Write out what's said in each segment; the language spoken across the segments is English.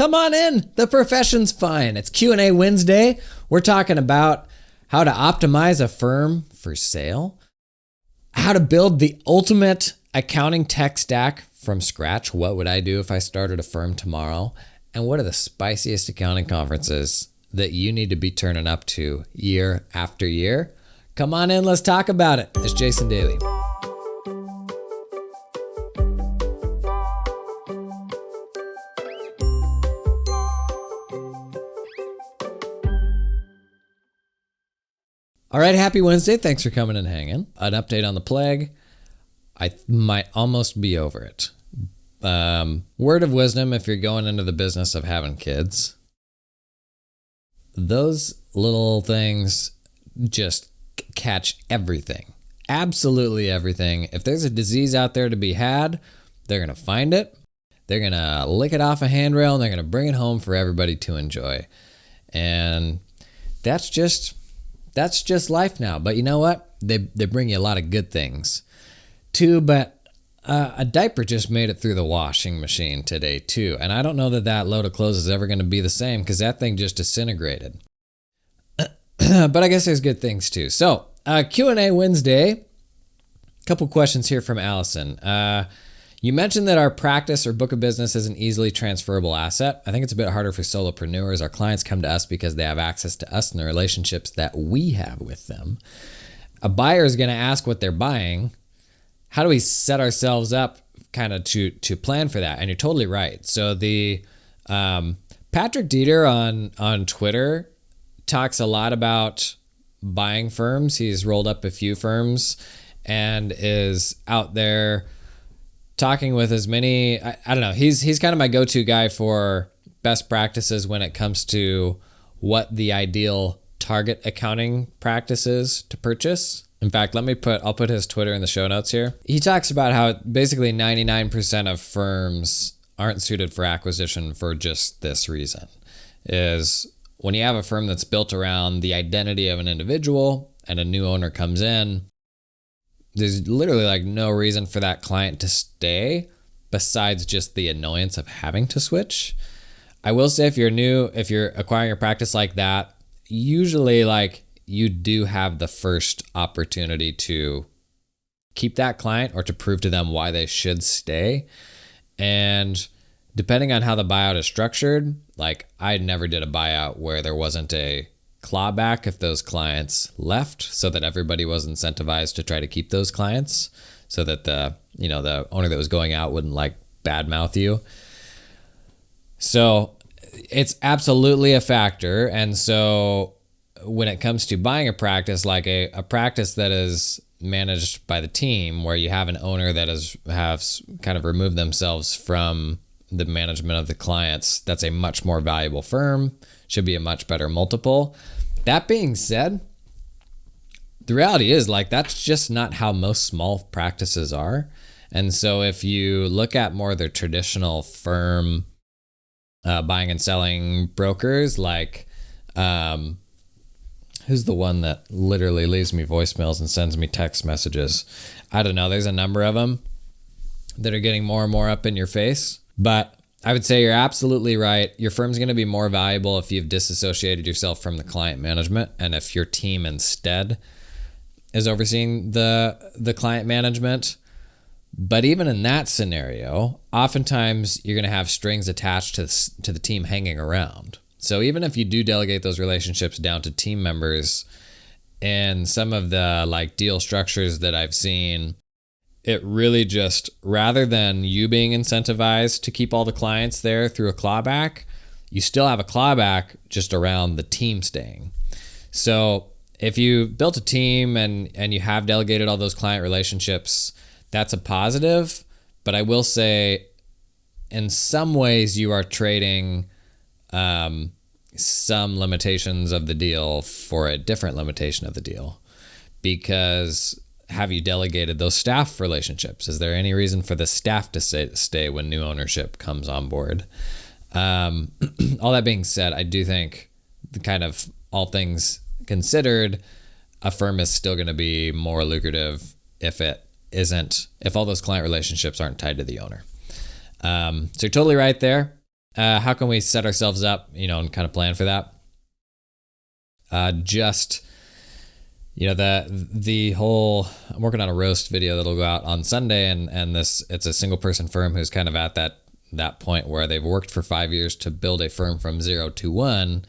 Come on in. The profession's fine. It's Q&A Wednesday. We're talking about how to optimize a firm for sale, how to build the ultimate accounting tech stack from scratch. What would I do if I started a firm tomorrow? And what are the spiciest accounting conferences that you need to be turning up to year after year? Come on in, let's talk about it. It's Jason Daly. All right, happy Wednesday. Thanks for coming and hanging. An update on the plague. I might almost be over it. Word of wisdom if you're going into the business of having kids. Those little things just catch everything. Absolutely everything. If there's a disease out there to be had, they're going to find it. They're going to lick it off a handrail and they're going to bring it home for everybody to enjoy. And that's just life now. But you know what? They bring you a lot of good things too. But a diaper just made it through the washing machine today too. And I don't know that load of clothes is ever going to be the same because that thing just disintegrated. But I guess there's good things too. So Q&A Wednesday. A couple questions here from Allison. You mentioned that our practice or book of business is an easily transferable asset. I think it's a bit harder for solopreneurs. Our clients come to us because they have access to us and the relationships that we have with them. A buyer is going to ask what they're buying. How do we set ourselves up kind of to plan for that? And you're totally right. So the Patrick Dieter on Twitter talks a lot about buying firms. He's rolled up a few firms and is out there talking with as many, I don't know, he's kind of my go-to guy for best practices when it comes to what the ideal target accounting practice is to purchase. In fact, I'll put his Twitter in the show notes here. He talks about how basically 99% of firms aren't suited for acquisition for just this reason. Is when you have a firm that's built around the identity of an individual and a new owner comes in, there's literally like no reason for that client to stay besides just the annoyance of having to switch. I will say if you're acquiring a practice like that, usually like you do have the first opportunity to keep that client or to prove to them why they should stay. And depending on how the buyout is structured, like I never did a buyout where there wasn't a clawback if those clients left, so that everybody was incentivized to try to keep those clients, so that the owner that was going out wouldn't like badmouth you. So it's absolutely a factor. And so when it comes to buying a practice, like a practice that is managed by the team, where you have an owner that has kind of removed themselves from the management of the clients, that's a much more valuable firm, should be a much better multiple. That being said, the reality is like that's just not how most small practices are. And so if you look at more of the traditional firm buying and selling brokers, like who's the one that literally leaves me voicemails and sends me text messages? I don't know. There's a number of them that are getting more and more up in your face. But I would say you're absolutely right. Your firm's going to be more valuable if you've disassociated yourself from the client management, and if your team instead is overseeing the client management. But even in that scenario, oftentimes you're going to have strings attached to the team hanging around. So even if you do delegate those relationships down to team members, and some of the like deal structures that I've seen, it really just, rather than you being incentivized to keep all the clients there through a clawback, you still have a clawback just around the team staying. So if you built a team and you have delegated all those client relationships, that's a positive. But I will say in some ways you are trading some limitations of the deal for a different limitation of the deal, because have you delegated those staff relationships? Is there any reason for the staff to stay when new ownership comes on board? All that being said, I do think the kind of all things considered, a firm is still going to be more lucrative if all those client relationships aren't tied to the owner. So you're totally right there. How can we set ourselves up, and kind of plan for that? Just the whole, I'm working on a roast video that'll go out on Sunday, and it's a single person firm who's kind of at that point where they've worked for 5 years to build a firm from 0 to 1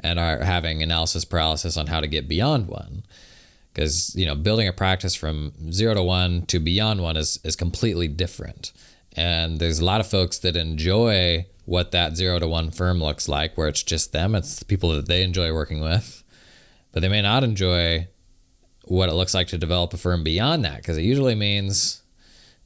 and are having analysis paralysis on how to get beyond 1. Because, building a practice from 0 to 1 to beyond 1 is completely different. And there's a lot of folks that enjoy what that 0 to 1 firm looks like, where it's just them, it's the people that they enjoy working with. But they may not enjoy what it looks like to develop a firm beyond that, because it usually means,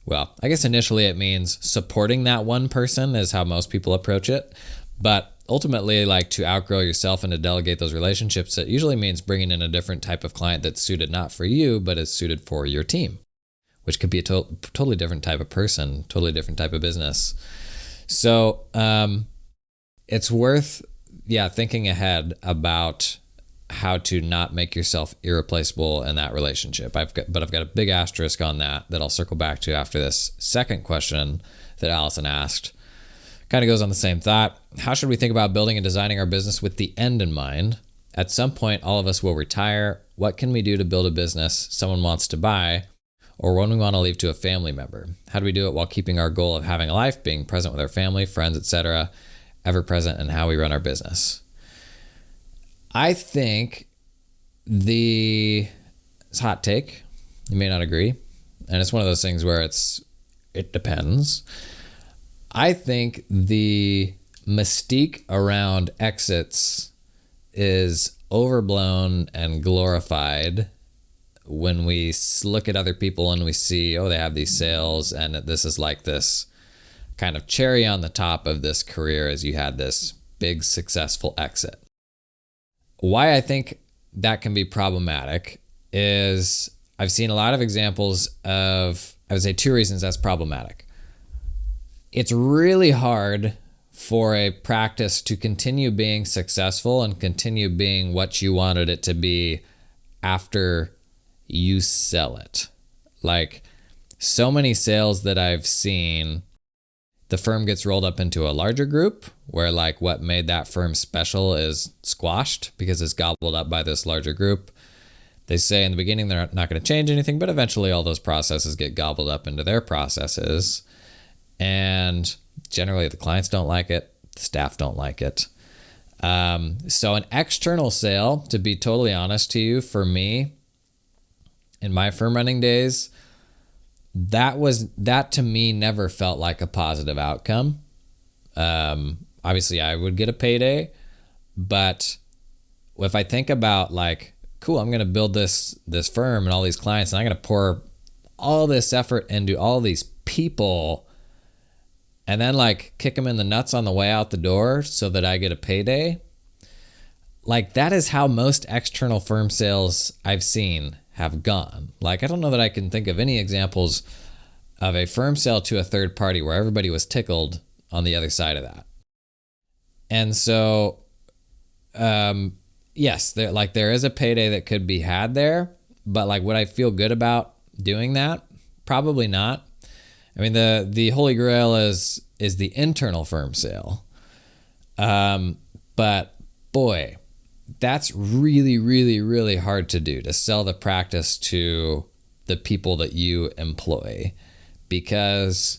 well, I guess initially it means supporting that one person is how most people approach it. But ultimately, like, to outgrow yourself and to delegate those relationships, it usually means bringing in a different type of client that's suited not for you, but is suited for your team, which could be a totally different type of person, totally different type of business. So it's worth, thinking ahead about how to not make yourself irreplaceable in that relationship. I've got a big asterisk on that I'll circle back to after this second question that Allison asked. Kind of goes on the same thought. How should we think about building and designing our business with the end in mind? At some point, all of us will retire. What can we do to build a business someone wants to buy, or one we want to leave to a family member? How do we do it while keeping our goal of having a life, being present with our family, friends, etc., ever present in how we run our business? I think it's a hot take. You may not agree. And it's one of those things where it depends. I think the mystique around exits is overblown and glorified when we look at other people and we see, they have these sales, and this is like this kind of cherry on the top of this career as you had this big successful exit. Why I think that can be problematic is I've seen a lot of examples of, I would say, 2 reasons that's problematic. It's really hard for a practice to continue being successful and continue being what you wanted it to be after you sell it. Like, so many sales that I've seen, the firm gets rolled up into a larger group where, like, what made that firm special is squashed because it's gobbled up by this larger group. They say in the beginning they're not going to change anything, but eventually all those processes get gobbled up into their processes. And generally the clients don't like it, the staff don't like it. So an external sale, to be totally honest to you, for me, in my firm running days, that to me never felt like a positive outcome. Obviously I would get a payday, but if I think about, like, cool, I'm going to build this firm and all these clients, and I'm going to pour all this effort into all these people, and then, like, kick them in the nuts on the way out the door so that I get a payday. Like, that is how most external firm sales I've seen have gone. Like, I don't know that I can think of any examples of a firm sale to a third party where everybody was tickled on the other side of that. And so, yes, there is a payday that could be had there, but, like, would I feel good about doing that? Probably not. I mean, the holy grail is the internal firm sale. But boy, that's really, really, really hard to do, to sell the practice to the people that you employ, because,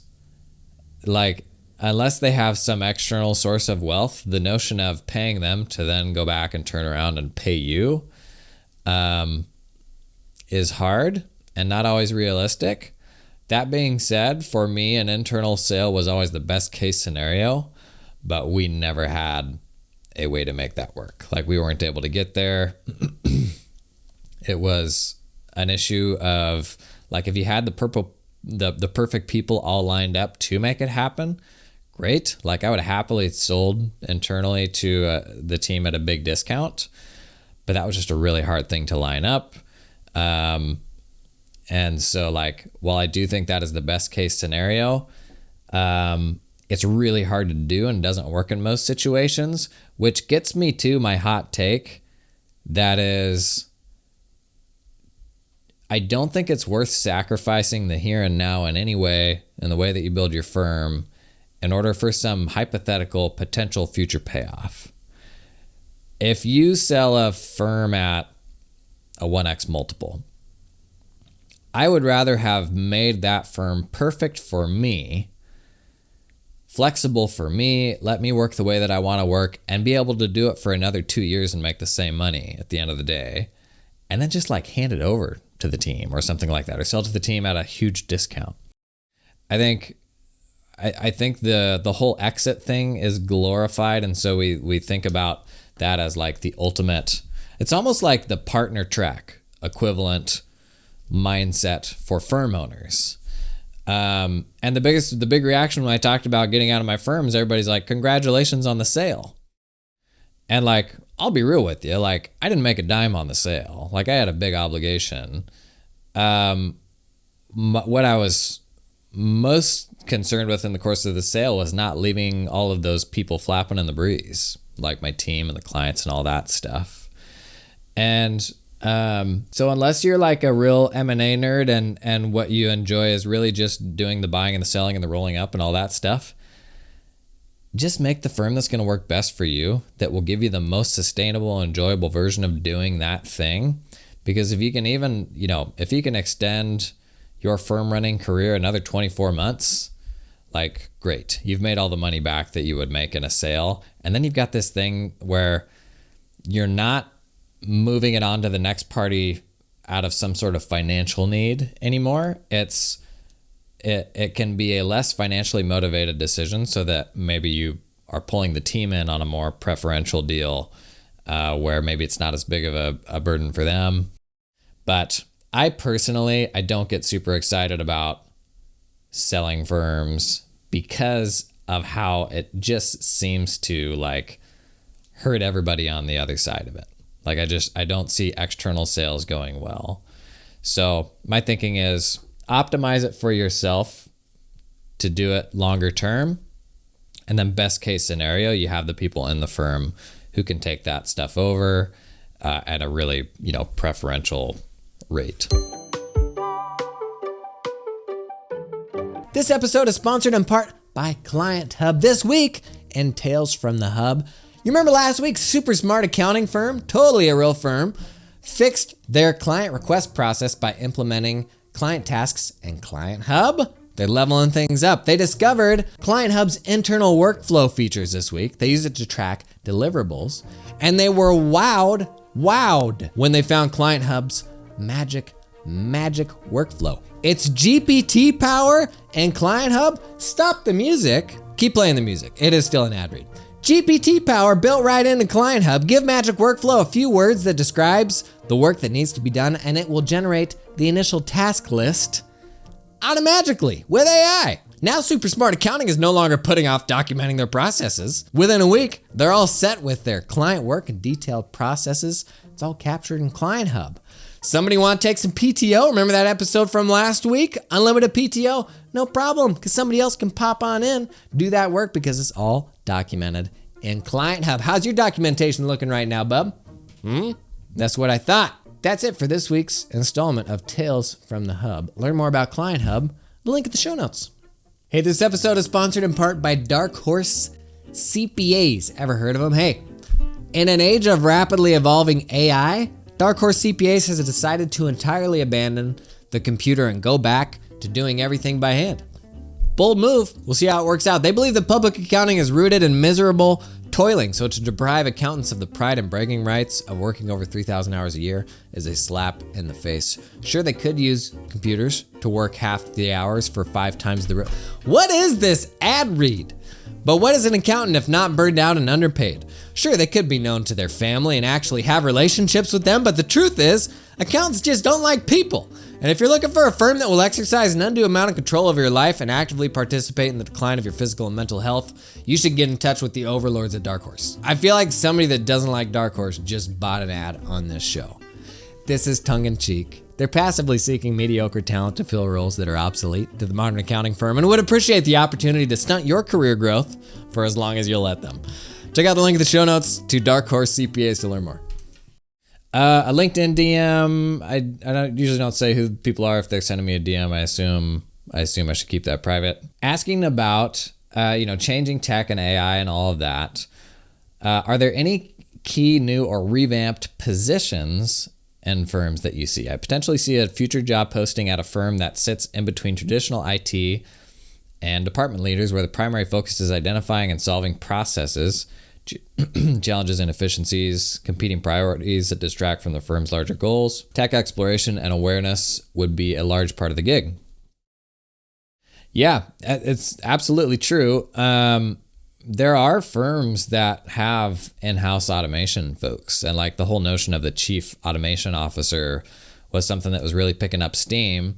like, unless they have some external source of wealth, the notion of paying them to then go back and turn around and pay you is hard and not always realistic. That being said, for me, an internal sale was always the best case scenario, but we never had a way to make that work. Like, we weren't able to get there. It was an issue of, like, if you had the perfect people all lined up to make it happen, great. Like, I would have happily sold internally to the team at a big discount, but that was just a really hard thing to line up. And so, like, while I do think that is the best case scenario, it's really hard to do and doesn't work in most situations, which gets me to my hot take. That is, I don't think it's worth sacrificing the here and now in any way, in the way that you build your firm, in order for some hypothetical potential future payoff. If you sell a firm at a 1x multiple, I would rather have made that firm perfect for me, flexible for me, let me work the way that I want to work, and be able to do it for another 2 years and make the same money at the end of the day, and then just like hand it over to the team or something like that, or sell to the team at a huge discount. I think the whole exit thing is glorified, and so we think about that as like the ultimate. It's almost like the partner track equivalent mindset for firm owners. And the big reaction when I talked about getting out of my firm is everybody's like, congratulations on the sale. And like, I'll be real with you, like I didn't make a dime on the sale. Like I had a big obligation. What I was most concerned with in the course of the sale was not leaving all of those people flapping in the breeze, like my team and the clients and all that stuff. And so unless you're like a real M&A nerd and what you enjoy is really just doing the buying and the selling and the rolling up and all that stuff, just make the firm that's going to work best for you, that will give you the most sustainable, enjoyable version of doing that thing. Because if you can even, if you can extend your firm running career another 24 months, like great, you've made all the money back that you would make in a sale. And then you've got this thing where you're not moving it on to the next party out of some sort of financial need anymore. It can be a less financially motivated decision, so that maybe you are pulling the team in on a more preferential deal where maybe it's not as big of a burden for them. But I personally don't get super excited about selling firms because of how it just seems to like hurt everybody on the other side of it. Like I don't see external sales going well. So my thinking is optimize it for yourself to do it longer term. And then best case scenario, you have the people in the firm who can take that stuff over at a really, preferential rate. This episode is sponsored in part by Client Hub. This week in Tales from the Hub, you remember last week's super smart accounting firm, totally a real firm, fixed their client request process by implementing Client Tasks and Client Hub. They're leveling things up. They discovered Client Hub's internal workflow features this week. They used it to track deliverables, and they were wowed when they found Client Hub's magic workflow. It's GPT power and Client Hub. Stop the music. Keep playing the music. It is still an ad read. GPT power built right into Client Hub. Give Magic Workflow a few words that describes the work that needs to be done, and it will generate the initial task list automatically with AI. Now super smart accounting is no longer putting off documenting their processes. Within a week, they're all set with their client work and detailed processes. It's all captured in Client Hub. Somebody want to take some PTO? Remember that episode from last week? Unlimited PTO? No problem, because somebody else can pop on in, do that work because it's all documented in Client Hub. How's your documentation looking right now, bub? That's what I thought. That's it for this week's installment of Tales from the Hub. Learn more about Client Hub, the link in the show notes. Hey, this episode is sponsored in part by Dark Horse CPAs. Ever heard of them? Hey, in an age of rapidly evolving AI, Dark Horse CPAs has decided to entirely abandon the computer and go back to doing everything by hand. Bold move. We'll see how it works out. They believe that public accounting is rooted in miserable toiling, so to deprive accountants of the pride and bragging rights of working over 3,000 hours a year is a slap in the face. Sure, they could use computers to work half the hours for 5 times the... What is this ad read? But what is an accountant if not burned out and underpaid? Sure, they could be known to their family and actually have relationships with them, but the truth is, accountants just don't like people. And if you're looking for a firm that will exercise an undue amount of control over your life and actively participate in the decline of your physical and mental health, you should get in touch with the overlords at Dark Horse. I feel like somebody that doesn't like Dark Horse just bought an ad on this show. This is tongue-in-cheek. They're passively seeking mediocre talent to fill roles that are obsolete to the modern accounting firm and would appreciate the opportunity to stunt your career growth for as long as you'll let them. Check out the link in the show notes to Dark Horse CPAs to learn more. A LinkedIn DM. I usually don't say who people are if they're sending me a DM. I assume I should keep that private. Asking about changing tech and AI and all of that, are there any key new or revamped positions in firms that you see? I potentially see a future job posting at a firm that sits in between traditional IT and department leaders, where the primary focus is identifying and solving processes, challenges, inefficiencies, competing priorities that distract from the firm's larger goals. Tech exploration and awareness would be a large part of the gig. Yeah, it's absolutely true. There are firms that have in-house automation folks, and like the whole notion of the chief automation officer was something that was really picking up steam.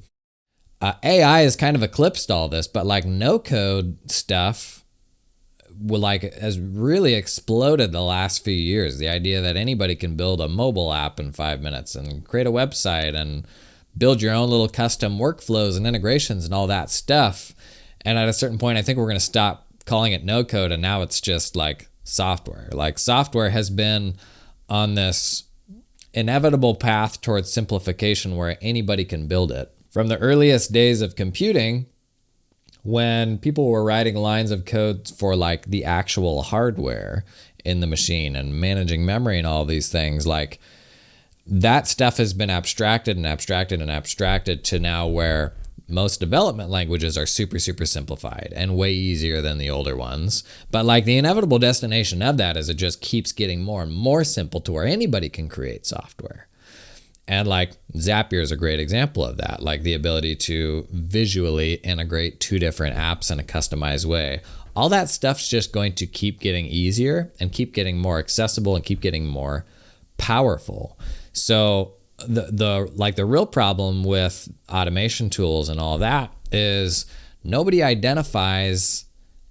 AI has kind of eclipsed all this, but like no code stuff has really exploded the last few years. The idea that anybody can build a mobile app in 5 minutes and create a website and build your own little custom workflows and integrations and all that stuff. And at a certain point, I think we're going to stop calling it no code, and now it's just like software. Like software has been on this inevitable path towards simplification where anybody can build it. From the earliest days of computing, when people were writing lines of code for like the actual hardware in the machine and managing memory and all these things, like that stuff has been abstracted and abstracted and abstracted to now where most development languages are super, super simplified and way easier than the older ones. But like the inevitable destination of that is it just keeps getting more and more simple to where anybody can create software. And like Zapier is a great example of that, like the ability to visually integrate two different apps in a customized way. All that stuff's just going to keep getting easier and keep getting more accessible and keep getting more powerful. So the real problem with automation tools and all that is nobody identifies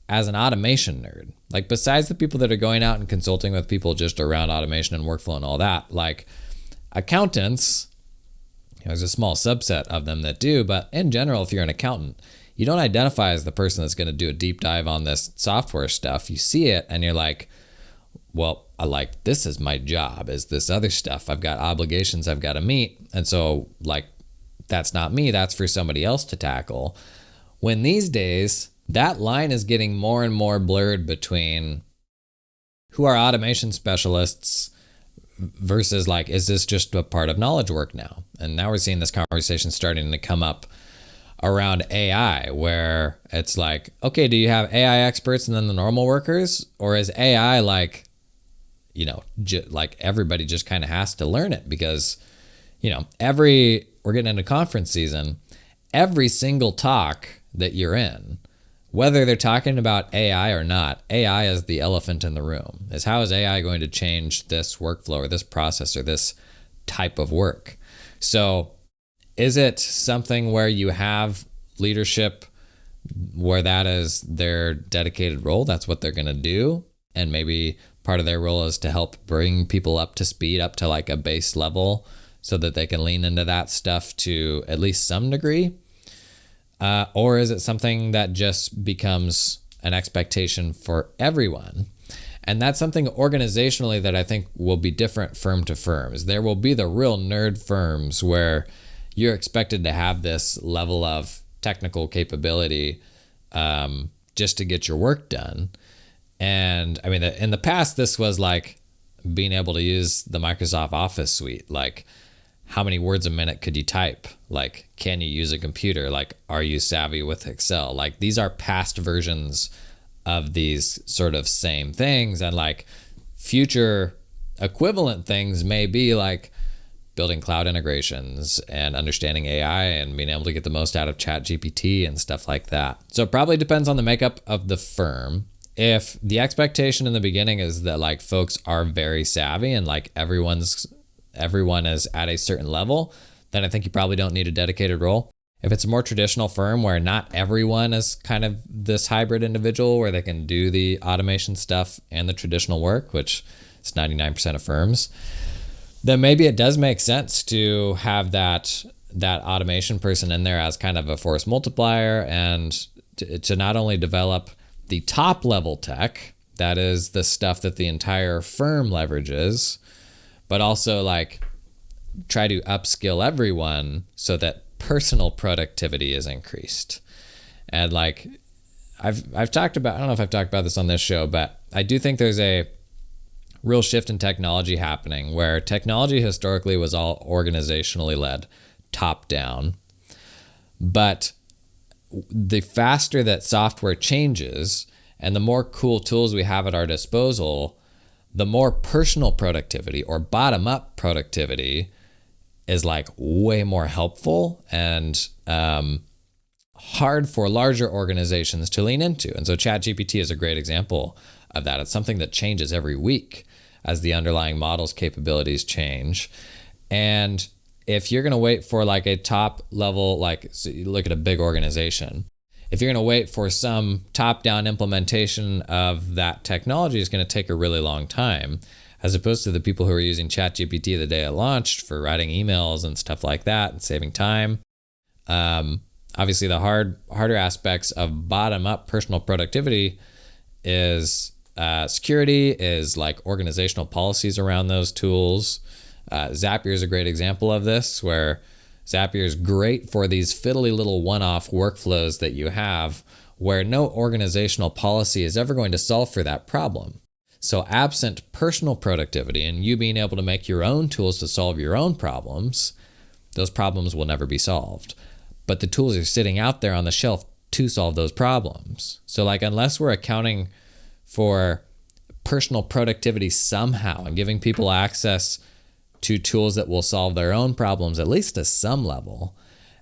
as an automation nerd. Like besides the people that are going out and consulting with people just around automation and workflow and all that, like accountants, there's a small subset of them that do, but in general, if you're an accountant, you don't identify as the person that's going to do a deep dive on this software stuff. You see it and you're like, well, this is my job, is this other stuff. I've got obligations I've got to meet. And so like, that's not me, that's for somebody else to tackle. When these days, that line is getting more and more blurred between who are automation specialists versus like, is this just a part of knowledge work now? And now we're seeing this conversation starting to come up around AI, where it's like, okay, do you have AI experts and then the normal workers? Or is AI like, like everybody just kind of has to learn it? Because, we're getting into conference season, every single talk that you're in, whether they're talking about AI or not, AI is the elephant in the room. Is how is AI going to change this workflow or this process or this type of work? So is it something where you have leadership where that is their dedicated role? That's what they're going to do. And maybe part of their role is to help bring people up to speed, up to like a base level so that they can lean into that stuff to at least some degree. Or is it something that just becomes an expectation for everyone? And that's something organizationally that I think will be different firm to firms. There will be the real nerd firms where you're expected to have this level of technical capability just to get your work done. And I mean, in the past, this was like being able to use the Microsoft Office suite. Like, how many words a minute could you type? Like, can you use a computer? Like, are you savvy with Excel? Like, these are past versions of these sort of same things. And like future equivalent things may be like building cloud integrations and understanding AI and being able to get the most out of ChatGPT and stuff like that. So it probably depends on the makeup of the firm. If the expectation in the beginning is that like folks are very savvy and like everyone is at a certain level, then I think you probably don't need a dedicated role. If it's a more traditional firm where not everyone is kind of this hybrid individual where they can do the automation stuff and the traditional work, which is 99% of firms, then maybe it does make sense to have that automation person in there as kind of a force multiplier and to not only develop the top level tech, that is the stuff that the entire firm leverages, but also like try to upskill everyone so that personal productivity is increased. And like I've talked about, I don't know if I've talked about this on this show, but I do think there's a real shift in technology happening where technology historically was all organizationally led, top down. But the faster that software changes and the more cool tools we have at our disposal, the more personal productivity or bottom up productivity is like way more helpful and hard for larger organizations to lean into. And so ChatGPT is a great example of that. It's something that changes every week as the underlying model's capabilities change. And if you're going to wait for like a top level, like so you look at a big organization, if you're going to wait for some top-down implementation of that technology, it's going to take a really long time, as opposed to the people who are using ChatGPT the day it launched for writing emails and stuff like that and saving time. Obviously, the harder aspects of bottom-up personal productivity is security, is like organizational policies around those tools. Zapier is a great example of this, where Zapier is great for these fiddly little one-off workflows that you have where no organizational policy is ever going to solve for that problem. So absent personal productivity and you being able to make your own tools to solve your own problems, those problems will never be solved. But the tools are sitting out there on the shelf to solve those problems. So like unless we're accounting for personal productivity somehow and giving people access to tools that will solve their own problems, at least to some level,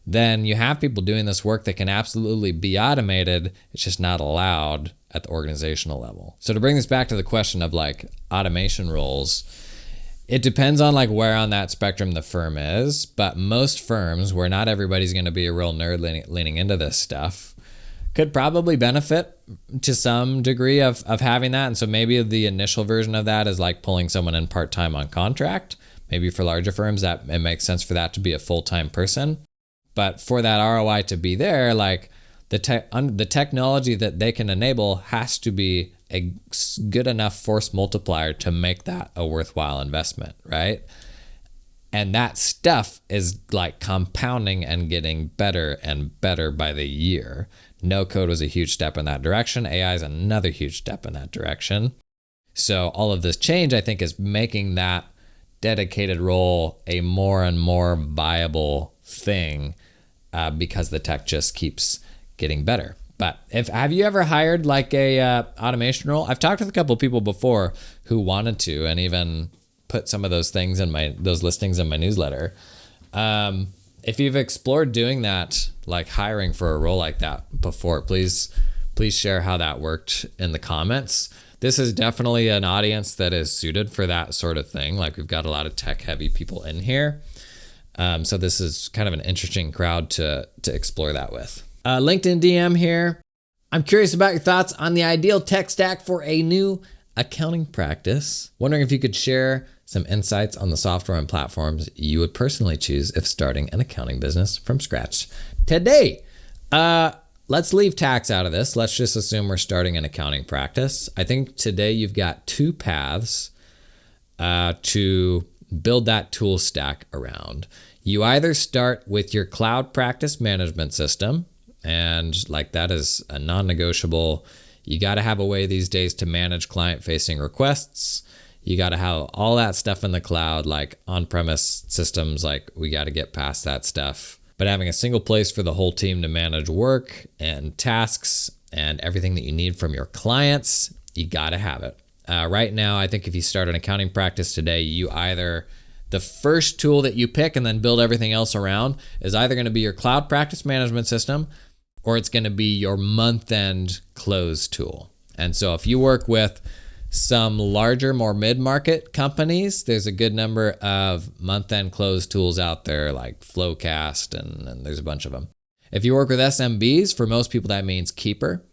then you have people doing this work that can absolutely be automated. It's just not allowed at the organizational level. So to bring this back to the question of like automation roles, it depends on like where on that spectrum the firm is, but most firms where not everybody's going to be a real nerd leaning into this stuff could probably benefit to some degree of having that. And so maybe the initial version of that is like pulling someone in part-time on contract. Maybe for larger firms that it makes sense for that to be a full-time person. But for that ROI to be there, like the technology that they can enable has to be a good enough force multiplier to make that a worthwhile investment, right? And that stuff is like compounding and getting better and better by the year. No code was a huge step in that direction. AI is another huge step in that direction. So all of this change, I think, is making that dedicated role a more and more viable thing because the tech just keeps getting better. But have you ever hired like a automation role? I've talked with a couple of people before who wanted to, and even put some of those things in those listings in my newsletter. If you've explored doing that, like hiring for a role like that before, please share how that worked in the comments. This is definitely an audience that is suited for that sort of thing. Like we've got a lot of tech heavy people in here. So this is kind of an interesting crowd to explore that with. LinkedIn DM here. I'm curious about your thoughts on the ideal tech stack for a new accounting practice. Wondering if you could share some insights on the software and platforms you would personally choose if starting an accounting business from scratch today. Let's leave tax out of this. Let's just assume we're starting an accounting practice. I think today you've got two paths to build that tool stack around. You either start with your cloud practice management system, and like that is a non-negotiable. You got to have a way these days to manage client-facing requests. You got to have all that stuff in the cloud, like on-premise systems, like we got to get past that stuff. But having a single place for the whole team to manage work and tasks and everything that you need from your clients, you got to have it. Right now, I think if you start an accounting practice today, the first tool that you pick and then build everything else around is either going to be your cloud practice management system or it's going to be your month-end close tool. And so if you work with some larger, more mid-market companies, there's a good number of month-end close tools out there like Flowcast, and there's a bunch of them. If you work with SMBs, for most people that means Keeper.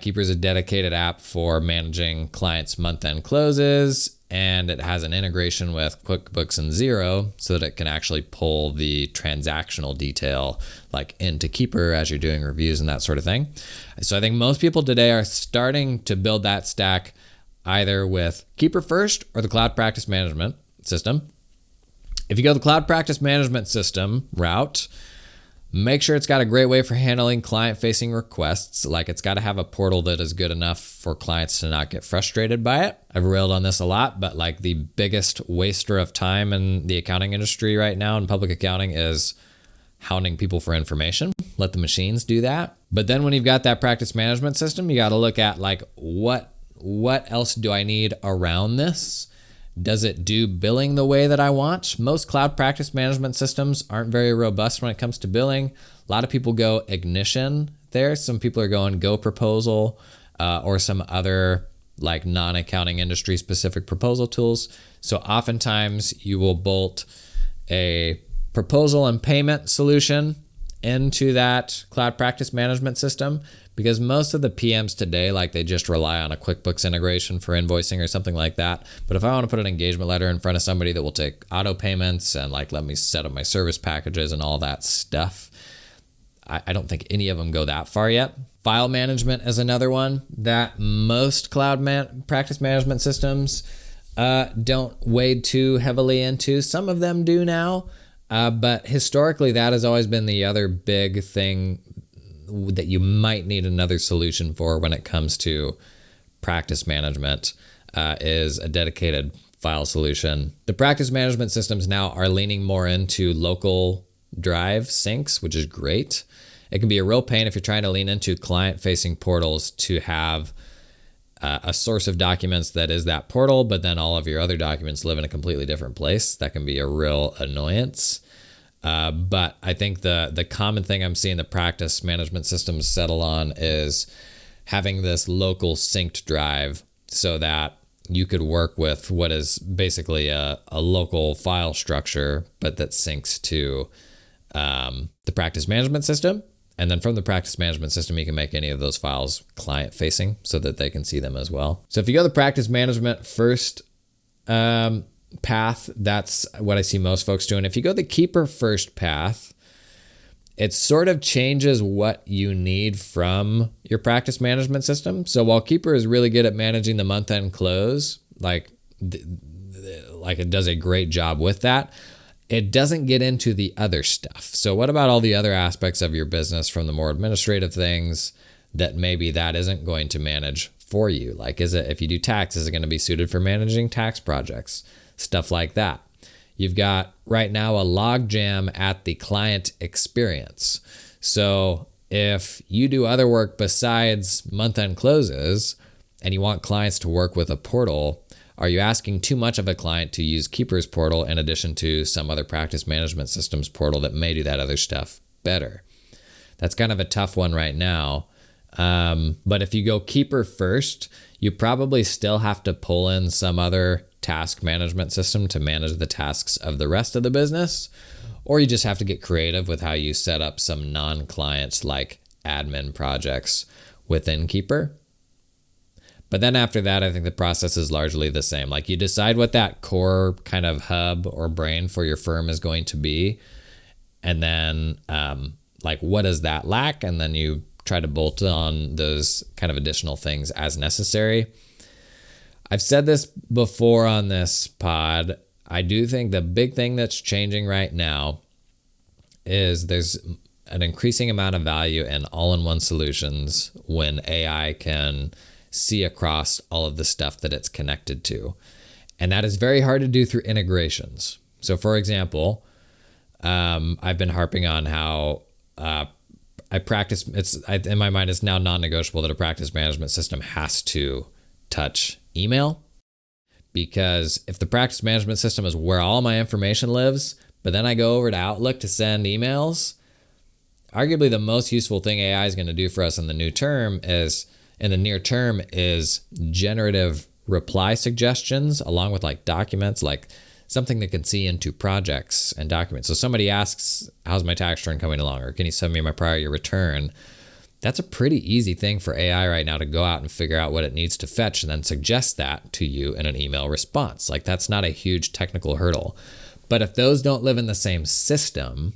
Keeper is a dedicated app for managing clients' month-end closes, and it has an integration with QuickBooks and Xero so that it can actually pull the transactional detail like into Keeper as you're doing reviews and that sort of thing. So I think most people today are starting to build that stack either with Keeper first or the cloud practice management system. If you go the cloud practice management system route, Make sure it's got a great way for handling client-facing requests. Like, it's got to have a portal that is good enough for clients to not get frustrated by it. I've railed on this a lot, but like the biggest waster of time in the accounting industry right now in public accounting is hounding people for information. Let the machines do that. But then when you've got that practice management system, you got to look at like, what else do I need around this? Does it do billing the way that I want? Most cloud practice management systems aren't very robust when it comes to billing. A lot of people go Ignition there. Some people are going Go Proposal or some other like non-accounting industry specific proposal tools. So oftentimes you will bolt a proposal and payment solution into that cloud practice management system, because most of the PMs today, like, they just rely on a QuickBooks integration for invoicing or something like that. But if I want to put an engagement letter in front of somebody that will take auto payments and like let me set up my service packages and all that stuff, I don't think any of them go that far yet. File management is another one that most cloud practice management systems don't wade too heavily into. Some of them do now. But historically, that has always been the other big thing that you might need another solution for when it comes to practice management, is a dedicated file solution. The practice management systems now are leaning more into local drive syncs, which is great. It can be a real pain if you're trying to lean into client-facing portals to have a source of documents that is that portal, but then all of your other documents live in a completely different place. That can be a real annoyance. But I think the common thing I'm seeing the practice management systems settle on is having this local synced drive so that you could work with what is basically a local file structure, but that syncs to the practice management system. And then from the practice management system, you can make any of those files client facing so that they can see them as well. So if you go the practice management first path, that's what I see most folks doing. If you go the keeper first path, it sort of changes what you need from your practice management system. So while keeper is really good at managing the month-end close, like it does a great job with that, it doesn't get into the other stuff. So what about all the other aspects of your business, from the more administrative things that maybe that isn't going to manage for you? Like, if you do tax, is it going to be suited for managing tax projects? Stuff like that. You've got right now a logjam at the client experience. So if you do other work besides month-end closes and you want clients to work with a portal, are you asking too much of a client to use Keeper's portal in addition to some other practice management systems portal that may do that other stuff better? That's kind of a tough one right now. But if you go Keeper first, you probably still have to pull in some other task management system to manage the tasks of the rest of the business, or you just have to get creative with how you set up some non-client like admin projects within Keeper. But then after that, I think the process is largely the same. Like, you decide what that core kind of hub or brain for your firm is going to be. And then like, what does that lack? And then you try to bolt on those kind of additional things as necessary. I've said this before on this pod. I do think the big thing that's changing right now is there's an increasing amount of value in all-in-one solutions when AI can see across all of the stuff that it's connected to. And that is very hard to do through integrations. So for example, I've been harping on how in my mind, it's now non-negotiable that a practice management system has to touch email. Because if the practice management system is where all my information lives, but then I go over to Outlook to send emails, arguably the most useful thing AI is going to do for us in the near term is generative reply suggestions, along with like documents, like something that can see into projects and documents. So somebody asks, how's my tax return coming along? Or can you send me my prior year return? That's a pretty easy thing for AI right now to go out and figure out what it needs to fetch and then suggest that to you in an email response. Like, that's not a huge technical hurdle. But if those don't live in the same system,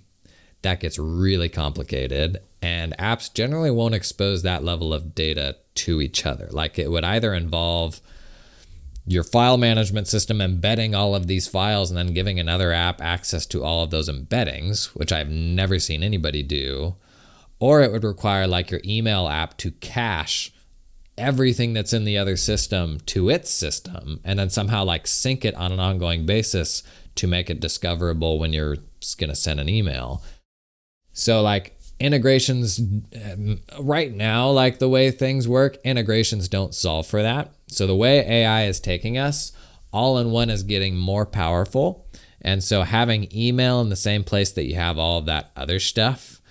that gets really complicated, and apps generally won't expose that level of data to each other. Like, it would either involve your file management system embedding all of these files and then giving another app access to all of those embeddings, which I've never seen anybody do. Or it would require like your email app to cache everything that's in the other system to its system and then somehow like sync it on an ongoing basis to make it discoverable when you're going to send an email. So like integrations right now, like the way things work, integrations don't solve for that. So the way AI is taking us, all-in-one is getting more powerful. And so having email in the same place that you have all of that other stuff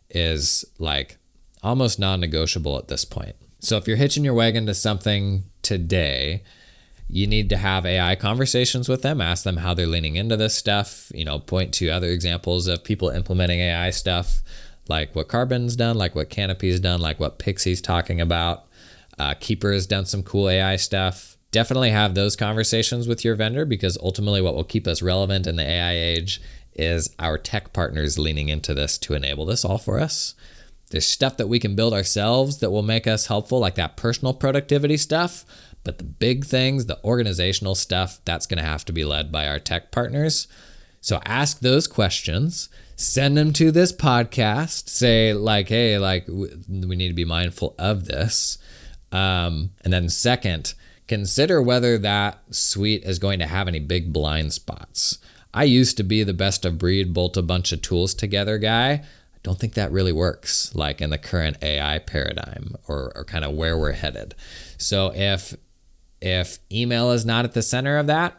is like almost non-negotiable at this point. So if you're hitching your wagon to something today, you need to have AI conversations with them, ask them how they're leaning into this stuff, point to other examples of people implementing AI stuff, like what Carbon's done, like what Canopy's done, like what Pixie's talking about. Keeper has done some cool AI stuff. Definitely have those conversations with your vendor, because ultimately what will keep us relevant in the AI age is our tech partners leaning into this to enable this all for us. There's stuff that we can build ourselves that will make us helpful, like that personal productivity stuff. But the big things, the organizational stuff, that's going to have to be led by our tech partners. So ask those questions, send them to this podcast, say like, hey, like we need to be mindful of this. And then second, consider whether that suite is going to have any big blind spots. I used to be the best of breed, bolt a bunch of tools together guy. I don't think that really works like in the current AI paradigm or kind of where we're headed. So if email is not at the center of that,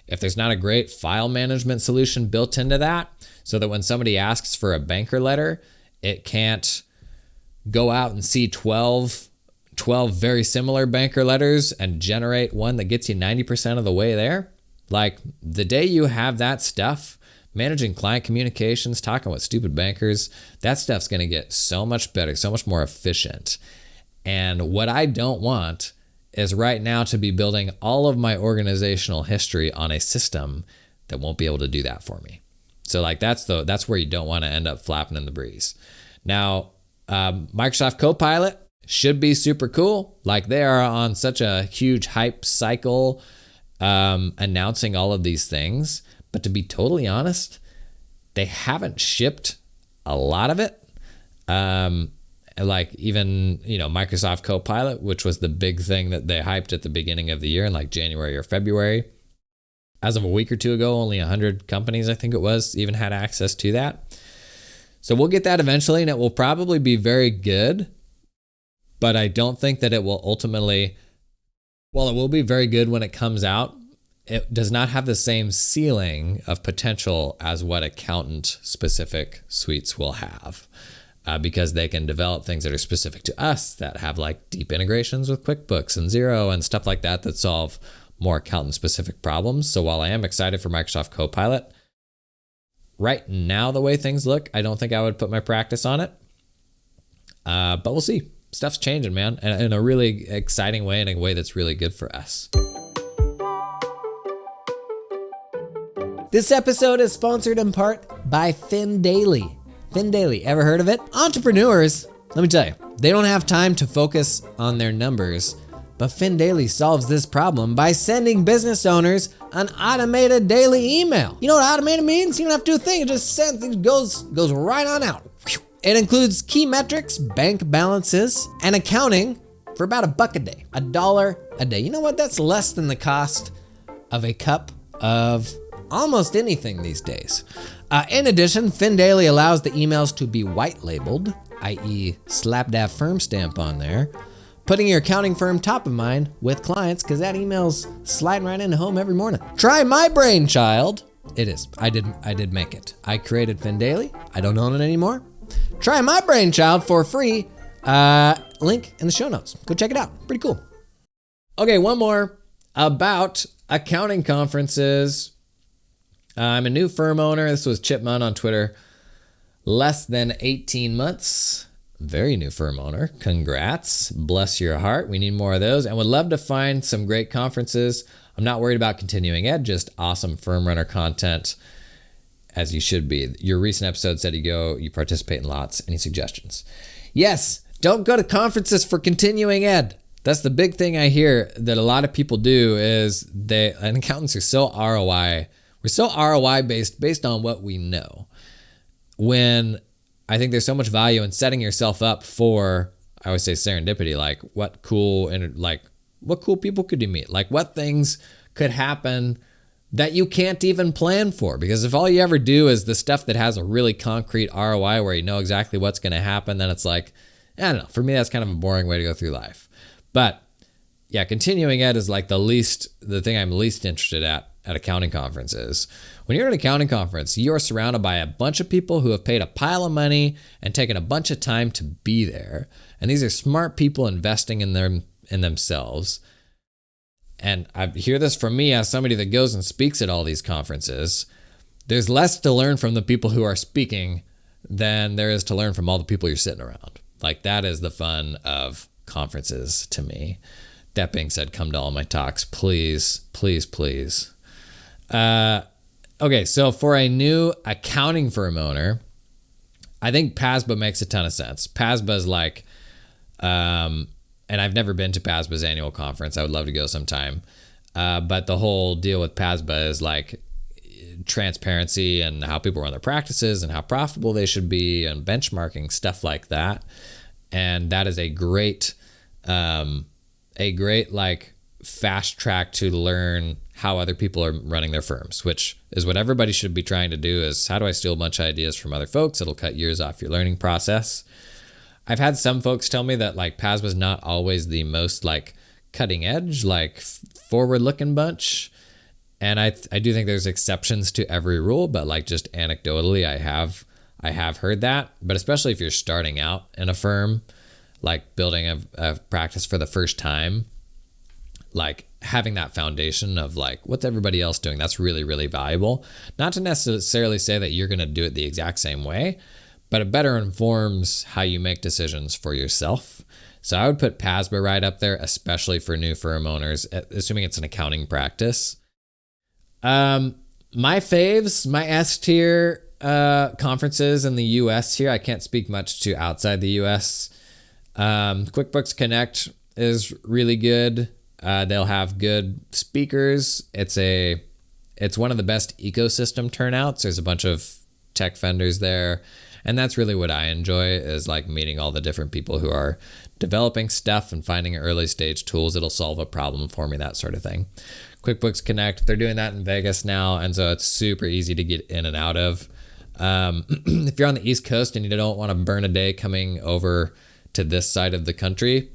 if there's not a great file management solution built into that, so that when somebody asks for a banker letter, it can't go out and see 12 very similar banker letters and generate one that gets you 90% of the way there. Like the day you have that stuff, managing client communications, talking with stupid bankers, that stuff's going to get so much better, so much more efficient. And what I don't want is right now to be building all of my organizational history on a system that won't be able to do that for me. So like that's where you don't want to end up flapping in the breeze. Now, Microsoft Copilot should be super cool. Like they are on such a huge hype cycle, announcing all of these things. But to be totally honest, they haven't shipped a lot of it. Like even, Microsoft Copilot, which was the big thing that they hyped at the beginning of the year in like January or February. As of a week or two ago, only 100 companies, I think it was, even had access to that. So we'll get that eventually, and it will probably be very good. But I don't think that it will ultimately, while it will be very good when it comes out, it does not have the same ceiling of potential as what accountant-specific suites will have. Because they can develop things that are specific to us that have like deep integrations with QuickBooks and Xero and stuff like that that solve more accountant-specific problems. So while I am excited for Microsoft Copilot, right now the way things look, I don't think I would put my practice on it. But we'll see. Stuff's changing, man, in a really exciting way, in a way that's really good for us. This episode is sponsored in part by Findaily. Findaily, ever heard of it? Entrepreneurs, let me tell you, they don't have time to focus on their numbers, but Findaily solves this problem by sending business owners an automated daily email. You know what automated means? You don't have to do a thing, it just sends, it goes right on out. It includes key metrics, bank balances, and accounting for about $1 a day, $1 a day. You know what? That's less than the cost of a cup of almost anything these days. In addition, Findaily allows the emails to be white labeled, i.e. slap that firm stamp on there, putting your accounting firm top of mind with clients because that email's sliding right into home every morning. Try my brainchild. It is. I did make it. I created Findaily. I don't own it anymore. Try my brainchild for free. Link in the show notes. Go check it out. Pretty cool. Okay, one more about accounting conferences. I'm a new firm owner. This was Chip Munn on Twitter. Less than 18 months. Very new firm owner. Congrats. Bless your heart. We need more of those and would love to find some great conferences. I'm not worried about continuing ed, just awesome firm runner content, as you should be. Your recent episode said you participate in lots. Any suggestions? Yes, don't go to conferences for continuing ed. That's the big thing I hear that a lot of people do is and accountants are so ROI. We're so ROI based on what we know. When I think there's so much value in setting yourself up for, I always say serendipity, like what cool people could you meet? Like what things could happen that you can't even plan for? Because if all you ever do is the stuff that has a really concrete ROI where you know exactly what's going to happen, then it's like, I don't know. For me, that's kind of a boring way to go through life. But yeah, continuing ed is like the thing I'm least interested at accounting conferences. When you're at an accounting conference, you are surrounded by a bunch of people who have paid a pile of money and taken a bunch of time to be there. And these are smart people investing in themselves. And I hear this from me as somebody that goes and speaks at all these conferences. There's less to learn from the people who are speaking than there is to learn from all the people you're sitting around. Like that is the fun of conferences to me. That being said, come to all my talks, please, please, please. Okay, so for a new accounting firm owner, I think PASBA makes a ton of sense. PASBA is like, and I've never been to PASBA's annual conference. I would love to go sometime. But the whole deal with PASBA is like transparency and how people run their practices and how profitable they should be and benchmarking, stuff like that. And that is a great like fast track to learn how other people are running their firms, which is what everybody should be trying to do is how do I steal a bunch of ideas from other folks? It'll cut years off your learning process. I've had some folks tell me that like PASBA is not always the most like cutting edge, like forward looking bunch. And I do think there's exceptions to every rule, but like just anecdotally, I have heard that, but especially if you're starting out in a firm, like building a practice for the first time, like having that foundation of like, what's everybody else doing? That's really, really valuable. Not to necessarily say that you're going to do it the exact same way, but it better informs how you make decisions for yourself. So I would put PASBA right up there, especially for new firm owners, assuming it's an accounting practice. My faves, my S tier conferences in the US here, I can't speak much to outside the US. QuickBooks Connect is really good. They'll have good speakers. It's one of the best ecosystem turnouts. There's a bunch of tech vendors there. And that's really what I enjoy is like meeting all the different people who are developing stuff and finding early stage tools that'll solve a problem for me, that sort of thing. QuickBooks Connect, they're doing that in Vegas now. And so it's super easy to get in and out of. If you're on the East Coast and you don't want to burn a day coming over to this side of the country,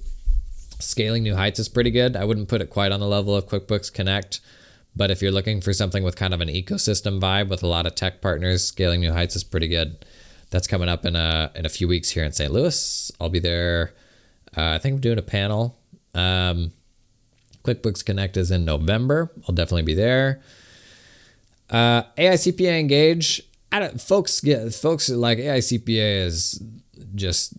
Scaling New Heights is pretty good. I wouldn't put it quite on the level of QuickBooks Connect, but if you're looking for something with kind of an ecosystem vibe with a lot of tech partners, Scaling New Heights is pretty good. That's coming up in a few weeks here in St. Louis. I'll be there. I think I'm doing a panel. QuickBooks Connect is in November. I'll definitely be there. AICPA Engage. Folks like AICPA is just,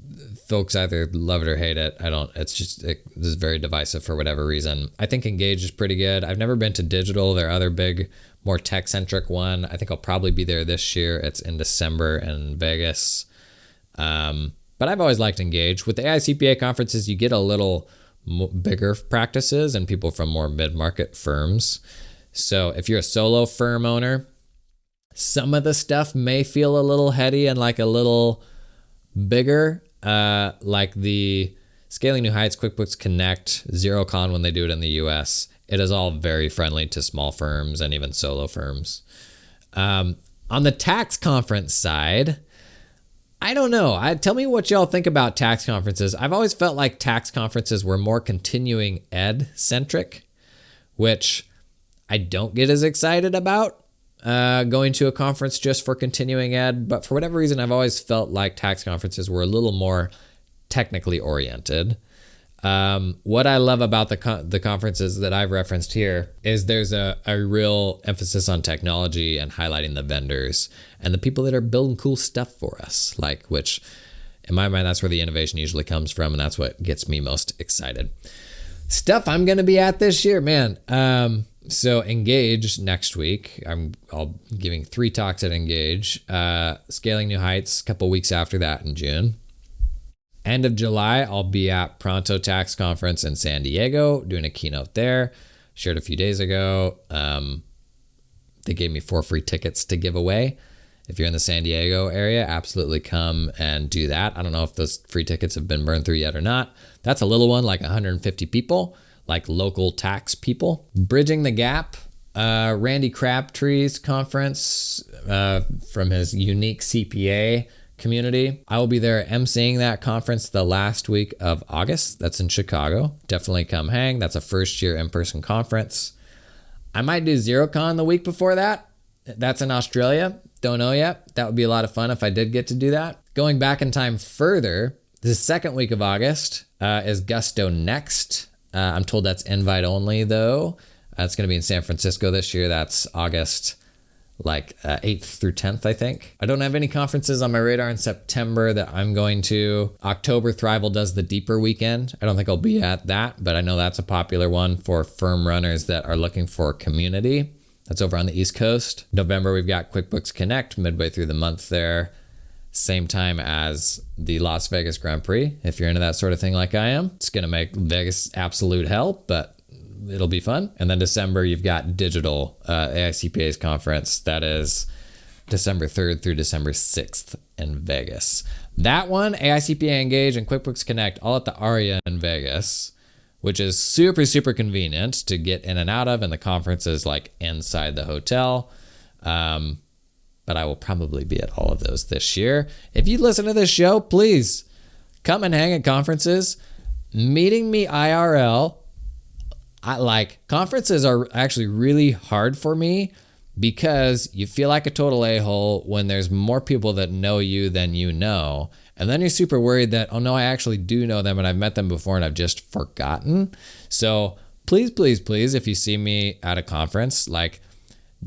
folks either love it or hate it. This is very divisive for whatever reason. I think Engage is pretty good. I've never been to Digital, their other big, more tech-centric one. I think I'll probably be there this year. It's in December in Vegas. But I've always liked Engage. With the AICPA conferences, you get a little bigger practices and people from more mid-market firms. So if you're a solo firm owner, some of the stuff may feel a little heady and like a little bigger, like the Scaling New Heights, QuickBooks Connect, XeroCon when they do it in the US. It is all very friendly to small firms and even solo firms. On the tax conference side, I don't know. Tell me what y'all think about tax conferences. I've always felt like tax conferences were more continuing ed centric, which I don't get as excited about going to a conference just for continuing ed. But for whatever reason, I've always felt like tax conferences were a little more technically oriented. What I love about the conferences that I've referenced here is there's a real emphasis on technology and highlighting the vendors and the people that are building cool stuff for us, like, which in my mind, that's where the innovation usually comes from. And that's what gets me most excited. Stuff I'm going to be at this year, man. So Engage next week, I'll giving 3 talks at Engage, Scaling New Heights a couple weeks after that in June. End of July, I'll be at Pronto Tax Conference in San Diego doing a keynote there. Shared a few days ago. They gave me 4 free tickets to give away. If you're in the San Diego area, absolutely come and do that. I don't know if those free tickets have been burned through yet or not. That's a little one, like 150 people, like local tax people. Bridging the Gap, Randy Crabtree's conference from his unique CPA community. I will be there emceeing that conference the last week of August. That's in Chicago. Definitely come hang. That's a first year in-person conference. I might do ZeroCon the week before that. That's in Australia. Don't know yet. That would be a lot of fun if I did get to do that. Going back in time further, the second week of August is Gusto Next. I'm told that's invite only though. It's going to be in San Francisco this year. That's August 8th through 10th, I think. I don't have any conferences on my radar in September that I'm going to. October, Thrival does the Deeper Weekend. I don't think I'll be at that, but I know that's a popular one for firm runners that are looking for a community. That's over on the East Coast. November, we've got QuickBooks Connect midway through the month there. Same time as the Las Vegas Grand Prix. If you're into that sort of thing like I am, it's going to make Vegas absolute hell, but it'll be fun. And then December, you've got Digital AICPA's conference. That is December 3rd through December 6th in Vegas. That one, AICPA Engage and QuickBooks Connect, all at the Aria in Vegas, which is super, super convenient to get in and out of. And the conference is like inside the hotel. But I will probably be at all of those this year. If you listen to this show, please come and hang at conferences. Meeting me IRL. Conferences are actually really hard for me because you feel like a total a-hole when there's more people that know you than you know. And then you're super worried that, oh no, I actually do know them and I've met them before and I've just forgotten. So please, please, please, if you see me at a conference,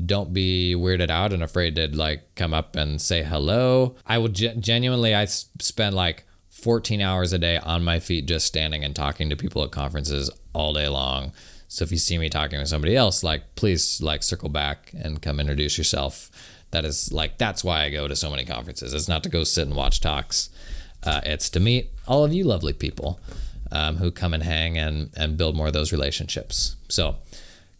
don't be weirded out and afraid to come up and say hello. I will genuinely, I spend 14 hours a day on my feet just standing and talking to people at conferences all day long. So if you see me talking with somebody else, please circle back and come introduce yourself. That is that's why I go to so many conferences. It's not to go sit and watch talks. It's to meet all of you lovely people who come and hang and build more of those relationships. So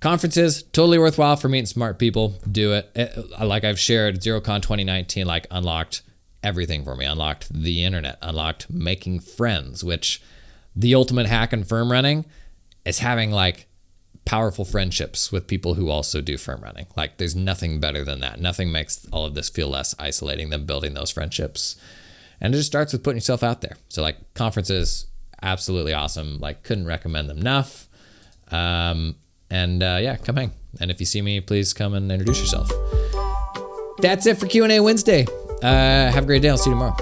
conferences, totally worthwhile for meeting smart people. Do it. Like I've shared, ZeroCon 2019 unlocked everything for me. Unlocked the internet, unlocked making friends, which the ultimate hack in firm running is having powerful friendships with people who also do firm running. There's nothing better than that. Nothing makes all of this feel less isolating than building those friendships. And it just starts with putting yourself out there. So conferences, absolutely awesome. Couldn't recommend them enough. Come hang. And if you see me, please come and introduce yourself. That's it for Q&A Wednesday. Have a great day. I'll see you tomorrow.